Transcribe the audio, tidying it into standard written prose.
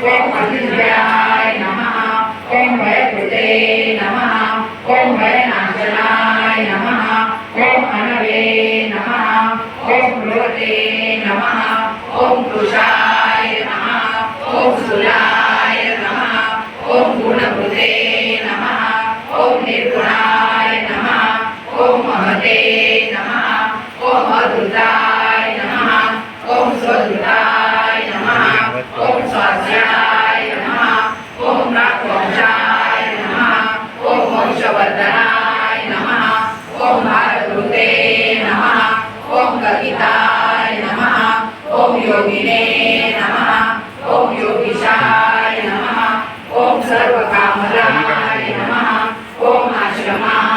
ओम अजिंक्याय नमः ओम भयकृते नमः ओम भयनाशनाय नमः ओम अनवे नमः ओम ध्रुवते नमः ओम कृशाय नमः ओम स्थूलाय नमः ओम गुणकृते नमः ओम निर्गुणाय नमः ओम महते नमः ओम अद्भुताय नमः ओम स्वधुताय नमः ओम स्वास्याय नमः ओम राघवंशाय नमः ओम वंशवर्धनाय नमः ओम भारतृते नमः ओम कविताय नमः ओम योगिने नमः ओम योगीशाय नमः ओम सर्वकामदाय नमः ओम आश्रमाय